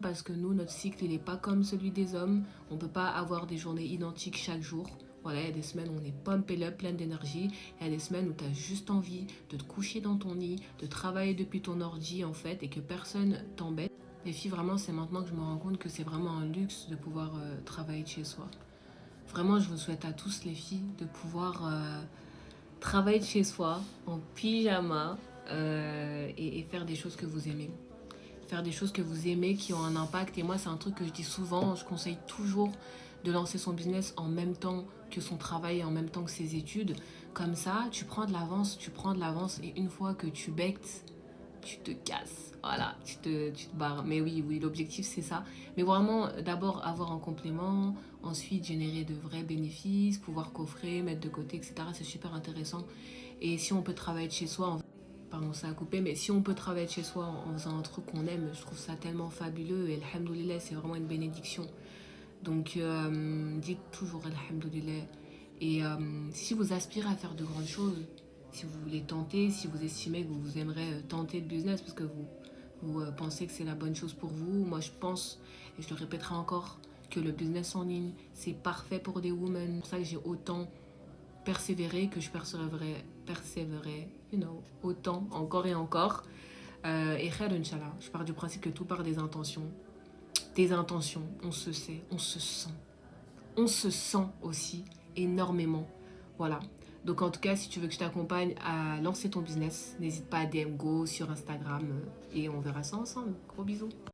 parce que nous, notre cycle, il n'est pas comme celui des hommes. On ne peut pas avoir des journées identiques chaque jour. Voilà, il y a des semaines où on est pumped up, plein d'énergie. Il y a des semaines où tu as juste envie de te coucher dans ton lit, de travailler depuis ton ordi en fait, et que personne t'embête. Les filles, vraiment, c'est maintenant que je me rends compte que c'est vraiment un luxe de pouvoir travailler de chez soi. Vraiment, je vous souhaite à tous les filles de pouvoir travailler de chez soi en pyjama et faire des choses que vous aimez. Faire des choses que vous aimez qui ont un impact. Et moi, c'est un truc que je dis souvent. Je conseille toujours de lancer son business en même temps que son travail et en même temps que ses études. Comme ça, tu prends de l'avance, tu prends de l'avance. Et une fois que tu bectes, tu te casses. Voilà, tu te barres. Mais oui, oui, l'objectif, c'est ça. Mais vraiment, d'abord, avoir un complément. Ensuite, générer de vrais bénéfices, pouvoir coffrer, mettre de côté, etc. C'est super intéressant. Et si on peut travailler de chez soi, pardon, ça a coupé, mais si on peut travailler de chez soi en faisant un truc qu'on aime, je trouve ça tellement fabuleux. Et alhamdoulilah, c'est vraiment une bénédiction. Donc, dites toujours alhamdoulilah. Et si vous aspirez à faire de grandes choses, si vous voulez tenter, si vous estimez que vous aimeriez tenter le business parce que vous pensez que c'est la bonne chose pour vous, moi je pense, et je le répéterai encore, que le business en ligne, c'est parfait pour des women. C'est pour ça que j'ai autant persévéré que je persévérerai, autant, encore et encore. Et khair, Inch'Allah. Je pars du principe que tout part des intentions. Des intentions, on se sait, on se sent. On se sent aussi énormément. Voilà. Donc en tout cas, si tu veux que je t'accompagne à lancer ton business, n'hésite pas à DM Go sur Instagram et on verra ça ensemble. Gros bisous.